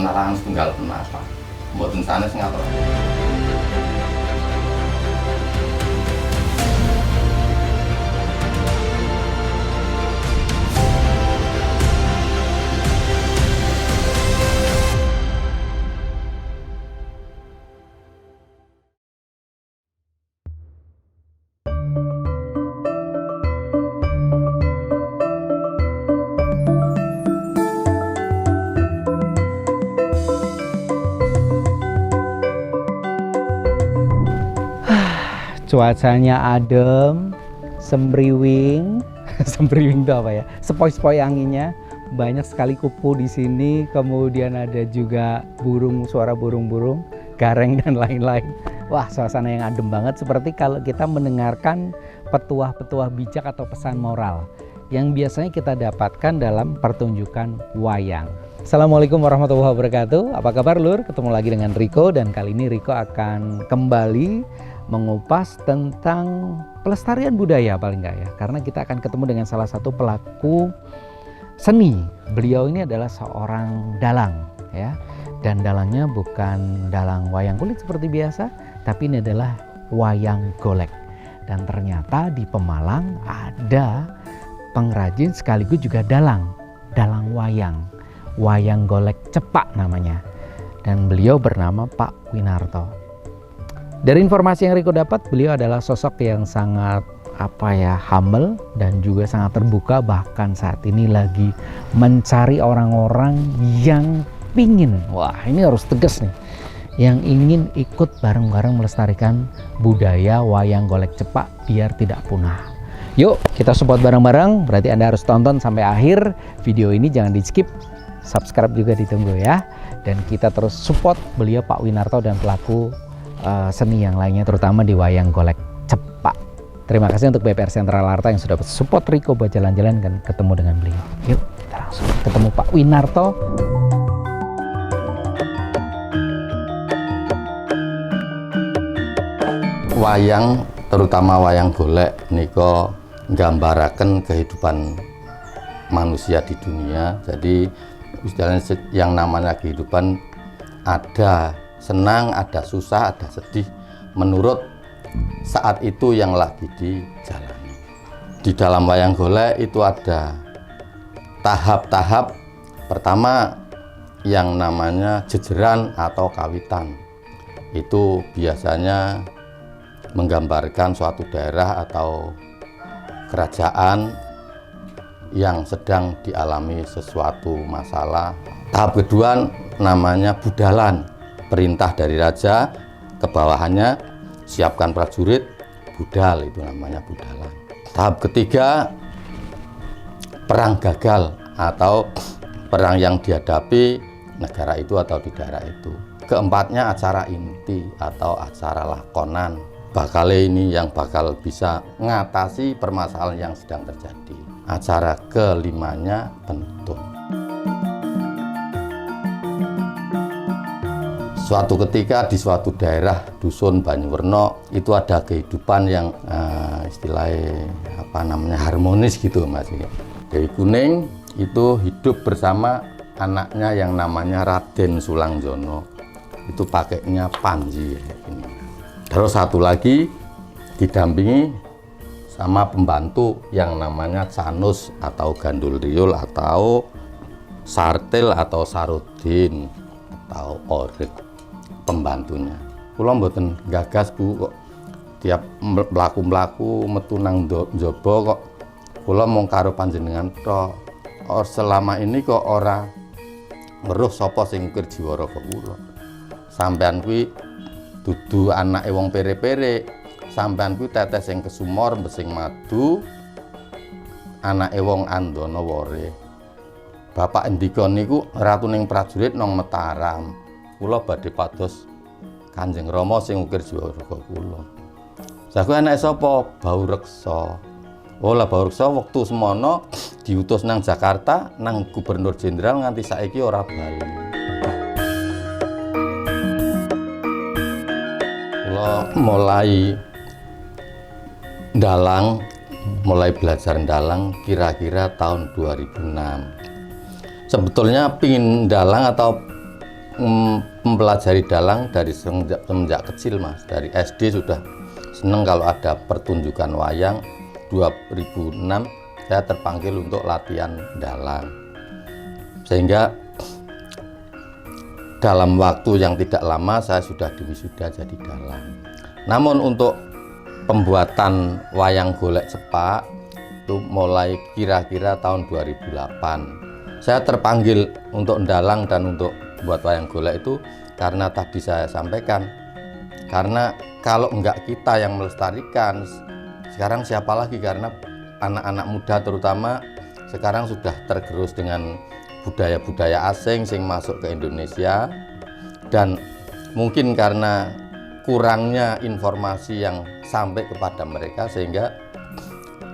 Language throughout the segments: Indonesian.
penerangan setunggal penata. Mboten sanes ngatur. Cuacanya adem, sembriwing, sembriwing itu apa ya? Sepoi-sepoi anginnya, banyak sekali kupu di sini. Kemudian ada juga burung, suara burung-burung, gareng dan lain-lain. Wah, suasana yang adem banget. Seperti kalau kita mendengarkan petuah-petuah bijak atau pesan moral yang biasanya kita dapatkan dalam pertunjukan wayang. Assalamualaikum warahmatullahi wabarakatuh. Apa kabar Lur? Ketemu lagi dengan Riko, dan kali ini Riko akan kembali mengupas tentang pelestarian budaya paling nggak ya, karena kita akan ketemu dengan salah satu pelaku seni. Beliau ini adalah seorang dalang ya, dan dalangnya bukan dalang wayang kulit seperti biasa, tapi ini adalah wayang golek. Dan ternyata di Pemalang ada pengrajin sekaligus juga dalang wayang golek cepak namanya, dan beliau bernama Pak Winarto. Dari informasi yang Riko dapat, beliau adalah sosok yang sangat humble dan juga sangat terbuka, bahkan saat ini lagi mencari orang-orang yang pingin, wah ini harus tegas nih, yang ingin ikut bareng-bareng melestarikan budaya wayang golek cepak biar tidak punah. Yuk kita support bareng-bareng, berarti Anda harus tonton sampai akhir video ini, jangan di skip, subscribe juga ditunggu ya, dan kita terus support beliau Pak Winarto dan pelaku seni yang lainnya, terutama di wayang golek cepak. Terima kasih untuk BPR Sentral Arta yang sudah support Riko buat jalan-jalan dan ketemu dengan beliau. Yuk kita langsung ketemu Pak Winarto. Wayang, terutama wayang golek niko nggambaraken kehidupan manusia di dunia. Jadi istilahnya yang namanya kehidupan ada senang, ada susah, ada sedih menurut saat itu yang lagi dijalani. Di dalam wayang golek itu ada tahap-tahap. Pertama yang namanya jejeran atau kawitan. Itu biasanya menggambarkan suatu daerah atau kerajaan yang sedang dialami sesuatu masalah. Tahap kedua namanya budalan. Perintah dari raja ke bawahannya, siapkan prajurit, budal, itu namanya budalan. Tahap ketiga, perang gagal atau perang yang dihadapi negara itu atau di daerah itu. Keempatnya acara inti atau acara lakonan. Bakal ini yang bakal bisa mengatasi permasalahan yang sedang terjadi. Acara kelimanya pentung. Suatu ketika di suatu daerah dusun Banyuwerno itu ada kehidupan yang istilahnya harmonis gitu Mas. Dewi Kuning itu hidup bersama anaknya yang namanya Raden Sulangjono. Itu pakainya Panji. Terus satu lagi didampingi sama pembantu yang namanya Canus atau Gandul Riul atau Sartil atau Sarudin atau Orek. Pembantunya. Kula mboten gagas Bu, kok tiap mlaku-mlaku metu nang njaba kok kula mung karo panjenengan tok. Selama ini kok ora weruh sapa sing ukir jiwaraga kula. Sampean kuwi dudu anake wong pere-pere. Sampean kuwi tetes sing kesumor besing madu. Anake wong Andana Wore. Bapak ndika niku ratuning prajurit nang Mataram. Kula badhe pados Kanjeng Rama sing ukir jiwaraga kula. Saku anake sapa? Bau Reksa. Oh lah Bau Reksa wektu semono diutus nang Jakarta nang Gubernur Jenderal nganti saiki ora bali. Kula mulai ndalang, mulai belajar ndalang kira-kira tahun 2006. Sebetulnya pingin ndalang atau mempelajari dalang dari semenjak kecil Mas. Dari SD sudah seneng kalau ada pertunjukan wayang. 2006 saya terpanggil untuk latihan dalang. Sehingga dalam waktu yang tidak lama saya sudah diwisuda jadi dalang. Namun untuk pembuatan wayang golek cepak itu mulai kira-kira tahun 2008. Saya terpanggil untuk dalang dan untuk buat wayang golek itu karena tadi saya sampaikan, karena kalau enggak kita yang melestarikan, sekarang siapa lagi? Karena anak-anak muda terutama sekarang sudah tergerus dengan budaya-budaya asing yang masuk ke Indonesia, dan mungkin karena kurangnya informasi yang sampai kepada mereka, sehingga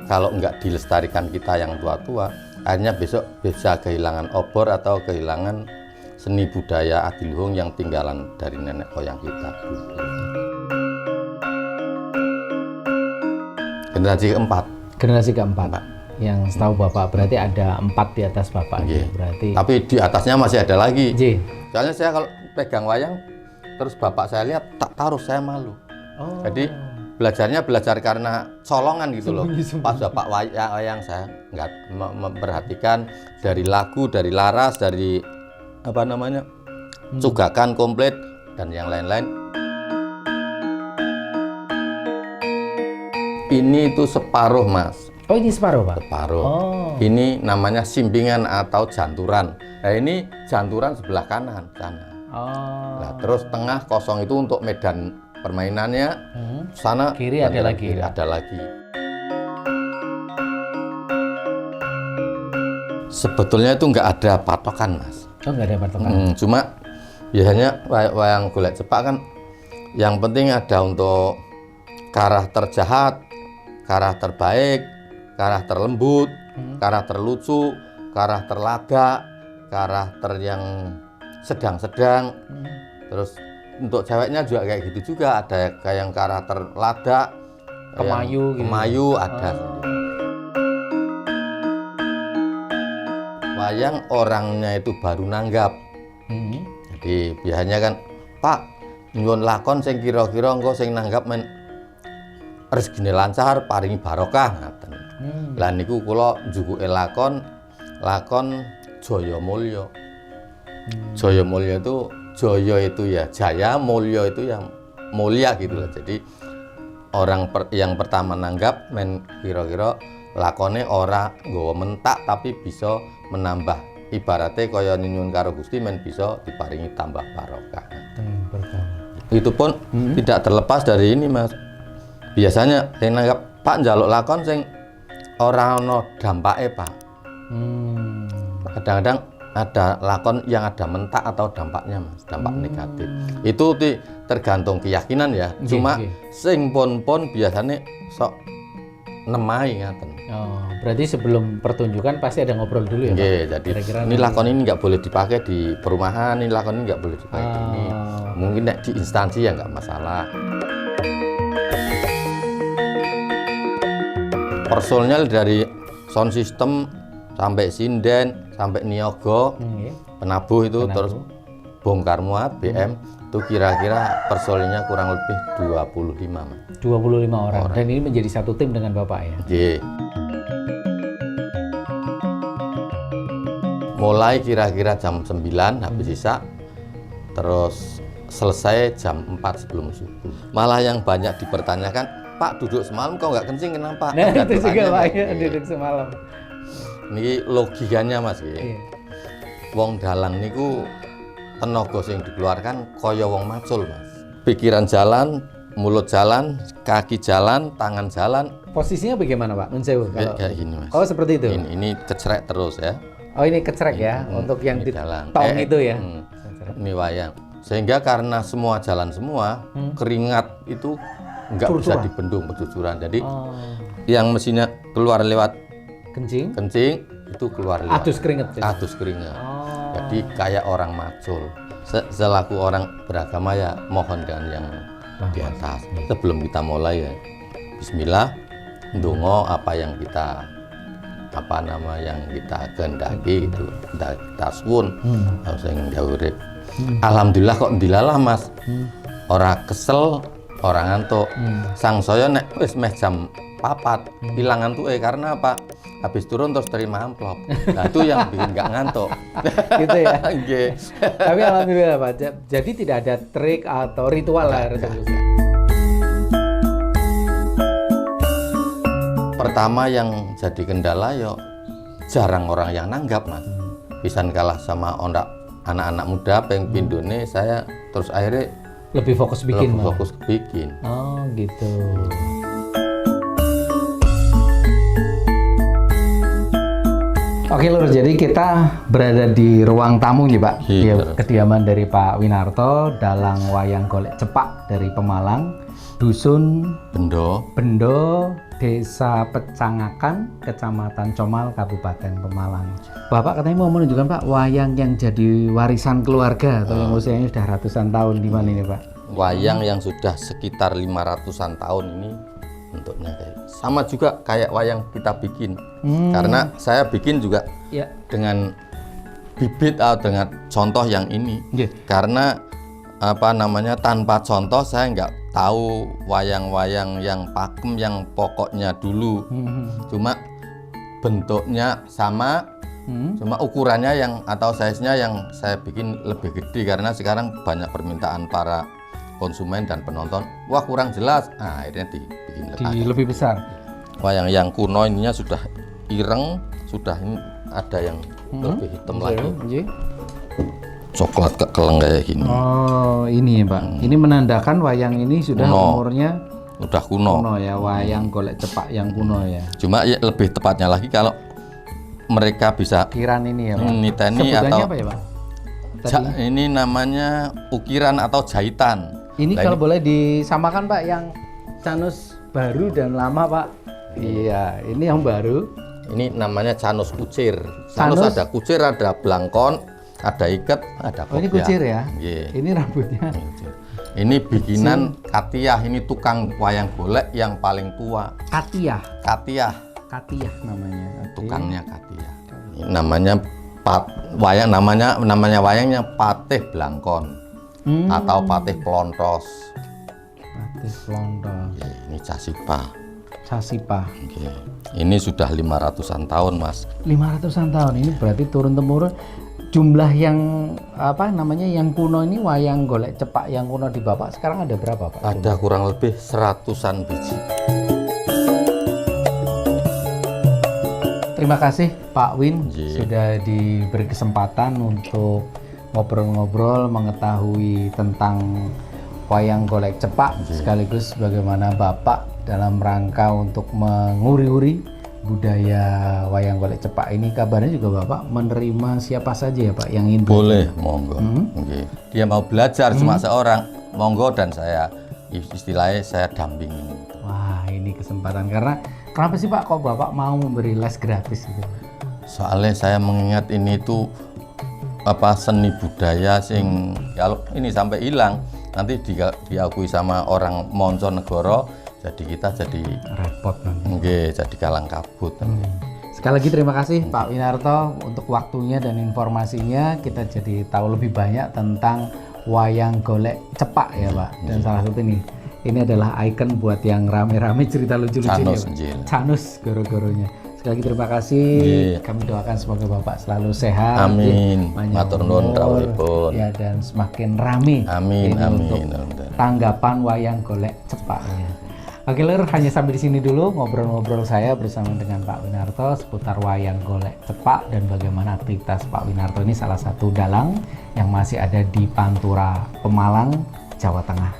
kalau enggak dilestarikan kita yang tua-tua, akhirnya besok bisa kehilangan obor atau kehilangan seni budaya adiluhung yang tinggalan dari nenek moyang kita. Generasi keempat. Generasi keempat. Yang setahu Bapak berarti ada 4 di atas Bapak. Yeah. Berarti. Tapi di atasnya masih ada lagi. Yeah. Soalnya saya kalau pegang wayang, terus Bapak saya lihat tak taruh, saya malu. Oh. Jadi belajarnya belajar karena colongan gitu loh. Sembunyi. Pas Bapak wayang saya nggak memperhatikan dari lagu, dari laras, dari apa namanya cugakan komplit dan yang lain-lain. Ini itu separuh Mas. Oh ini separuh Pak? Separuh. Oh. Ini namanya simpingan atau janturan. Nah ini janturan sebelah kanan sana. Oh. Nah terus tengah kosong itu untuk medan permainannya. Sana kiri ada lagi. Kiri ada lagi. Sebetulnya itu nggak ada patokan Mas. Oh nggak ada patokan. Cuma biasanya wayang golek cepak kan yang penting ada untuk karakter jahat, karakter baik, karakter lembut, karakter lucu, karakter laga, karakter yang sedang-sedang. Terus untuk ceweknya juga kayak gitu juga, ada kayak yang karakter lada, Kemayu, kemayu ada. Wayang orangnya itu baru nanggap. Jadi biasanya kan, Pak, nyuwun lakon sing kira-kira engko sing nanggap men rezekine lancar, paringi barokah ngaten. Lah niku kula njukuke lakon Jaya Mulya. Jaya Mulya itu Jaya itu ya jaya, Mulya itu yang mulia gitu loh. Jadi orang yang pertama nanggap men kira-kira lakone ora nggawa mentak tapi bisa menambah, ibaratnya kaya nyuwun karo Gusti men bisa diparingi tambah barokah. Itu pun tidak terlepas dari ini Mas. Biasanya sing nanggap Pak njaluk lakon sing ora ana dampake Pak. Kadang-kadang ada lakon yang ada mentak atau dampaknya Mas, dampak negatif. Itu tergantung keyakinan ya. Cuma sing pon biasanya sok nemai ngaten. Oh, berarti sebelum pertunjukan pasti ada ngobrol dulu ya Pak? Nggih, jadi kira-kira ini lakon ini nggak boleh dipakai di perumahan, ini lakon ini nggak boleh dipakai di ini. Mungkin di instansi ya nggak masalah. Personel dari sound system sampai sinden, sampai niaga, penabuh itu, terus bongkar muat, BM, itu kira-kira personelnya kurang lebih 25 Mas. 25 orang. Dan ini menjadi satu tim dengan Bapak ya? Iya. Mulai kira-kira jam 9 habis sisa, terus selesai jam 4 sebelum subuh. Malah yang banyak dipertanyakan, Pak duduk semalam kok nggak kencing kenapa? Nah itu juga Pak ya, duduk semalam. Ini logikanya Mas ya. Wong dalang niku tenaga sing dikeluarkan kaya wong macul Mas. Pikiran jalan, mulut jalan, kaki jalan, tangan jalan. Posisinya bagaimana Pak? Nun sewu kalau kayak gini Mas. Oh seperti itu. Ini kecerek terus ya. Oh ini kecerek ya, untuk yang di tong itu ya. Ini wayang. Sehingga karena semua jalan semua, keringat itu nggak bisa dibendung bercucuran. Jadi yang mestinya keluar lewat kencing itu keluar lewat adus keringet. Adus keringat. Jadi kayak orang macul. Selaku orang beragama ya mohon dengan yang di atas. Sebelum kita mulai ya Bismillah, ndonga apa yang kita yang kita kehendaki itu kita suwun sing urip. Alhamdulillah kok dilalah Mas. Ora kesel, ora ngantuk. Sang saya nek wis meh jam 4 ilang ngantuke karena apa? Habis turun terus terima amplop. Nah itu yang bikin nggak ngantuk. Gitu ya. Nggih. Tapi alhamdulillah Pak. Jadi tidak ada trik atau ritual lah resolusi. Pertama yang jadi kendala yo jarang orang yang nanggap Mas. Pisan kalah sama anak-anak muda pengen pindone, saya terus akhirnya Lebih fokus bikin lebih malah. fokus bikin. Oh gitu. Oke Lur, jadi kita berada di ruang tamu nih Pak, di Iya. kediaman dari Pak Winarto, dalang wayang golek cepak dari Pemalang, Dusun Bendo Bendo, Desa Pecangakan, Kecamatan Comal, Kabupaten Pemalang. Bapak katanya mau menunjukkan Pak wayang yang jadi warisan keluarga atau yang usianya sudah ratusan tahun di mana ini Pak? wayang yang sudah sekitar 500-an tahun ini bentuknya kayak sama juga kayak wayang kita bikin. Karena saya bikin juga Ya. dengan bibit atau dengan contoh yang ini. Iya. Karena apa namanya tanpa contoh saya nggak tahu wayang-wayang yang pakem yang pokoknya dulu. Cuma bentuknya sama, cuma ukurannya yang atau size-nya yang saya bikin lebih gede karena sekarang banyak permintaan para konsumen dan penonton. Wah kurang jelas, nah, akhirnya dibikin Di lebih besar. wayang yang kuno ininya sudah ireng, sudah ini ada yang lebih hitam lagi, Iya. coklat kekeleng kayak gini. Oh ini ya Pak, ini menandakan wayang ini sudah Kuno. umurnya Udah kuno. kuno ya, wayang golek cepak yang kuno ya. Cuma ya lebih tepatnya lagi kalau mereka bisa Ukiran ini ya Pak. niteni Sebutannya atau apa ya Pak? Tadi. ini namanya ukiran atau jahitan. Ini Nah, kalau boleh disamakan Pak yang canus baru dan lama Pak. Iya, ini yang baru. ini namanya canus kucir. Canus Canus? ada kucir, ada blangkon, ada iket, ada Oh, ini kopiah. kucir ya. Iya. Ini rambutnya. Ini bikinan Katiah, ini tukang wayang golek yang paling tua. Katiah. Katiah, Katiah namanya. Oke. tukangnya Katiah. Ini namanya wayang namanya wayangnya Patih Blangkon atau Patih Plontos. Patih Plontos. Ya, ini Casipa. Casipa. Oke. Ini sudah 500-an tahun, Mas. 500-an tahun ini berarti turun temurun. Jumlah yang apa namanya yang kuno ini wayang golek cepak yang kuno di Bapak sekarang ada berapa Pak? Ada kurang lebih 100-an biji. Terima kasih Pak Win Iya. sudah diberi kesempatan untuk ngobrol-ngobrol mengetahui tentang wayang golek cepak sekaligus bagaimana Bapak dalam rangka untuk menguri-uri budaya wayang golek cepak ini. Kabarnya juga Bapak menerima siapa saja ya Pak yang ingin Boleh, monggo. Oke. Dia mau belajar cuma seorang, monggo dan saya istilahnya saya dampingin. Wah ini kesempatan karena kenapa sih Pak kok Bapak mau memberi les gratis gitu? Soalnya saya mengingat ini tuh apa seni budaya sing kalau ini sampai hilang nanti diakui sama orang Monconegoro, jadi kita jadi Repot nanti. nggih, jadi kalang kabut. Sekali lagi terima kasih Pak Winarto untuk waktunya dan informasinya. Kita jadi tahu lebih banyak tentang wayang golek cepak ya Pak. Dan salah satu ini adalah ikon buat yang rame-rame cerita lucu-lucunya Canus, Pak. nggih. Canus goro-goronya. Sekali lagi terima kasih. Nggih. Kami doakan semoga Bapak selalu sehat. Amin. panjang Matur nuwun umur, rawuhipun. Ya dan semakin rame. Amin, ini untuk amin. tanggapan wayang golek cepaknya. Oke Lur, hanya sampai di sini dulu ngobrol-ngobrol saya bersama dengan Pak Winarto seputar wayang golek cepak dan bagaimana aktivitas Pak Winarto ini salah satu dalang yang masih ada di Pantura, Pemalang, Jawa Tengah.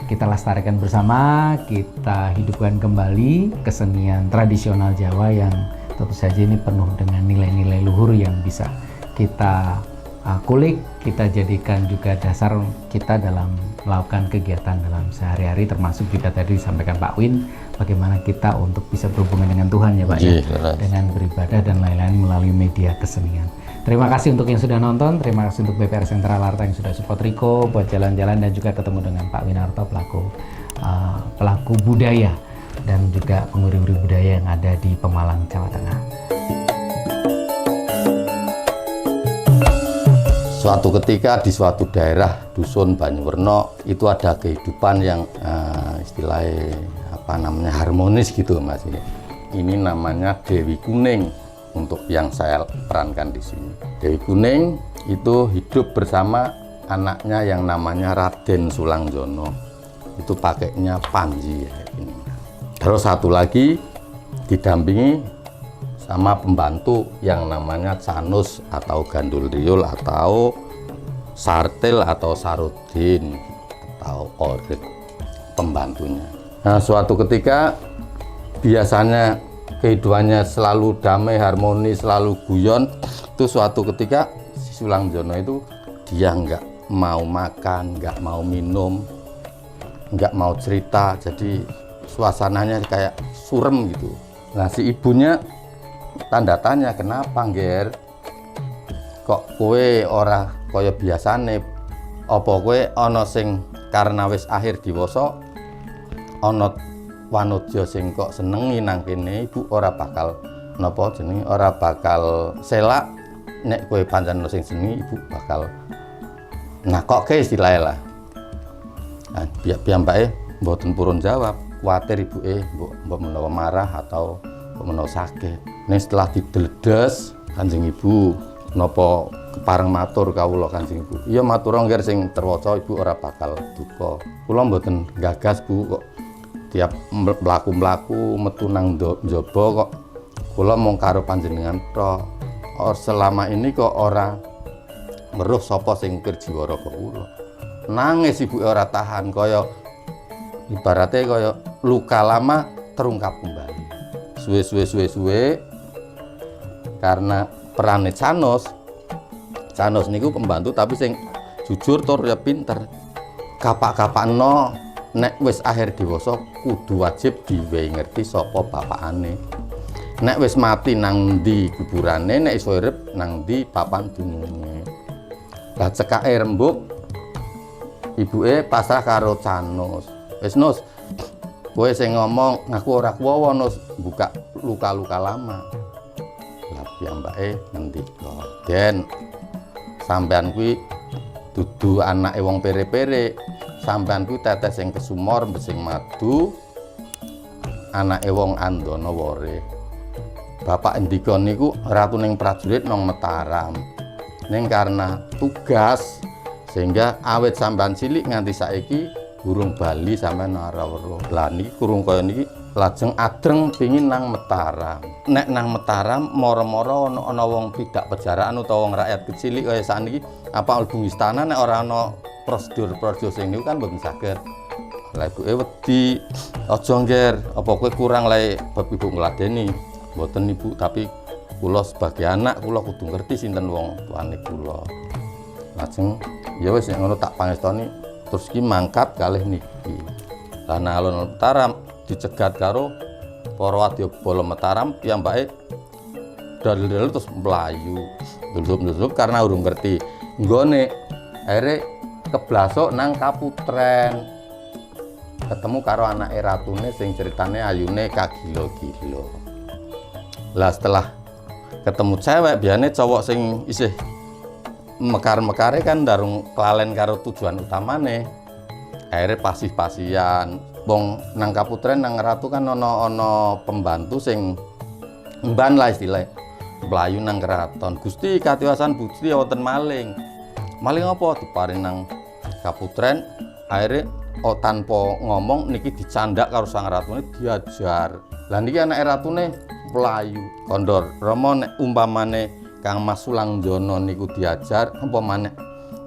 Kita lestarikan bersama, kita hidupkan kembali kesenian tradisional Jawa yang tentu saja ini penuh dengan nilai-nilai luhur yang bisa kita kulik, kita jadikan juga dasar kita dalam melakukan kegiatan dalam sehari-hari, termasuk juga tadi disampaikan Pak Win bagaimana kita untuk bisa berhubungan dengan Tuhan ya Pak ya, Jelas. dengan beribadah dan lain-lain melalui media kesenian. Terima kasih untuk yang sudah nonton, terima kasih untuk BPR Sentra Larta yang sudah support Riko buat jalan-jalan dan juga ketemu dengan Pak Winarto pelaku budaya dan juga penguri-uri budaya yang ada di Pemalang, Jawa Tengah. Suatu ketika di suatu daerah dusun Banyuwerno itu ada kehidupan yang istilahnya harmonis gitu Mas. Ini namanya Dewi Kuning untuk yang saya perankan di sini. Dewi Kuning itu hidup bersama anaknya yang namanya Raden Sulangjono. Itu pakainya Panji ya, ini. Terus satu lagi didampingi sama pembantu yang namanya Canus atau Gandul Riul atau Sartil atau Sarudin atau Orit pembantunya. Nah, suatu ketika biasanya kehidupannya selalu damai, harmonis, selalu guyon. Itu suatu ketika si Sulangjono itu dia nggak mau makan, nggak mau minum, nggak mau cerita. Jadi suasananya kayak surem gitu. Nah, si ibunya tanda tanya, kenapa Ngger? Kok kowe ora kaya biasane? Apa kowe ana sing karena wis akhir diwasa ana wanodya sing kok senengi nang kene, ibu ora bakal napa jenenge, ora bakal selak. Nek kowe pancen sing senengi, ibu bakal nakokke istilahnya lah. Nah, piyambake mboten purun jawab, kuwatir ibuke mbok menawa marah atau mbok menawa sakit. Ning setelah dideledes Kanjeng Ibu, napa kepareng matur kawula Kanjeng Ibu. Iya matur Ngger sing terwaca ibu ora bakal duka. Kula mboten gagas Bu, kok tiap mlaku-mlaku metu nang njaba kok kula mung karo panjenengan tok. Selama ini kok ora weruh sapa sing ukir jiwa raga kula. Nangis ibuke ora tahan, kaya ibaratnya kaya luka lama terungkap kembali. Suwe karena perane Canus niku pembantu tapi sing jujur tur ya pinter. Kapak-kapakno nek wis akhir dewasa kudu wajib diwehi ngerti sapa bapakane. Nek wis mati nang ndi kuburane, nek iso urip nang ndi papan dununge. Lah cekake rembug ibuke pasrah karo Canus. Wis Nus, kowe sing ngomong aku ora kuwowo Nus, buka luka-luka lama. Lah piyambake ngendika, "Den, sampean kuwi dudu anake wong pere-pere. Sampean kuwi tetes sing kesumor mbesing madu, anake wong Andana Wore. Bapak ndika niku ratuning prajurit nang Mataram. Ning karena tugas sehingga awet sampean cilik nganti saiki burung bali sampean ora weruh. Lah niki kurung kaya niki lajeng adreng pingin nang Mataram. Nek nang Mataram mara-mara ana wong tidak pejaraan utawa wong rakyat kecil kaya sakniki apa mlebu istana nek ora ana prosedur sing niku kan mboten saged. Lah ibuke wedi, "Aja Ngger, apa kowe kurang lae bab ibu ngladeni?" "Mboten Ibu, tapi kula sebagai anak kula kudu ngerti sinten wong tuane kula." Lajeng ya wis nek ngono tak pangestoni terus iki mangkat kalih niki. Lah nang alun Mataram dicegat karo para wadyabala Mataram, piyambake dalil-dalil terus mlayu. Dulup-dulup karena urung ngerti nggone. Akhire keblasok nang Kaputren. Ketemu karo anake ratune sing ceritane ayune kagilo-gilo. Lah setelah ketemu cewek, biasanya cowok sing isih mekar-mekare kan darung kelalen karo tujuan utamane. Akhirnya pasih-pasian. Wong nang Kaputren nang ratu kan ana pembantu sing mban lah istilahnya. Mlayu nang keraton. "Gusti katiwasan Gusti wonten maling." "Maling apa?" Diparing nang Kaputren. Akhirnya tanpa ngomong niki dicandak karo sang ratune diajar. Lah niki anake ratune mlayu. "Kondor Rama nek umpamane Kang Mas Sulangjono niku diajar apa maneh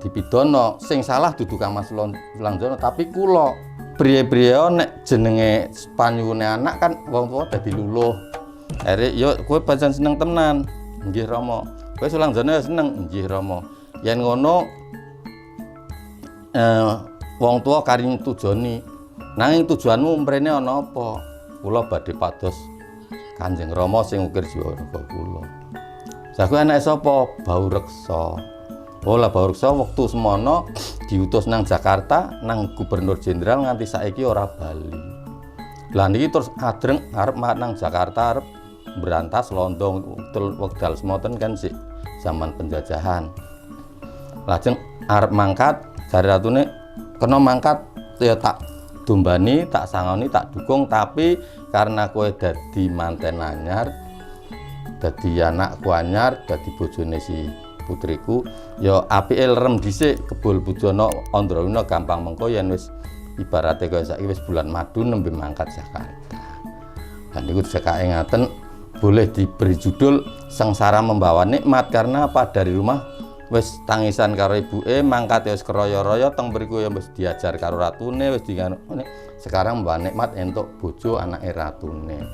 dipidana, sing salah dudu Kang Mas Sulangjono tapi kula. Priye-priye nek jenenge panyuwune anak kan wong tuwa dadi luluh." Akhire yo kowe pancen seneng tenan. "Nggih Rama." "Kowe Sulangjono ya seneng?" "Nggih Rama." Yen ngono wong tuwa karing tujoni. "Nanging tujuanmu mrene ana apa?" "Kula badhe pados Kanjeng Rama sing ukir jiwa raga kula." "Lah kowe anake sapa?" "Baureksa." "Oh lah Baureksa wektu semono diutus nang Jakarta nang Gubernur Jenderal nganti saiki ora bali." Lah niki terus adreng arep nang Jakarta arep berantas londo wekdal semonten kan sik zaman penjajahan. Lajeng arep mangkat, jare ratune kena mangkat ya tak dombani, tak sangoni, tak dukung, tapi karena kowe dadi manten anyar, dadi anakku anyar, dadi bojone si putriku, ya apike lerem dhisik kebul Bujono Andrawina gampang mengko yen wis ibarate kaya saiki wis bulan madu nembe mangkat Jakarta. Dan niku cekake ngaten boleh diberi judul Sengsara Membawa Nikmat karena apa dari rumah wis tangisan karo ibuke, mangkat ya wis keroyo-royo, teng mriku ya wis diajar karo ratune, wis sekarang membawa nikmat entuk bojo anake ratune.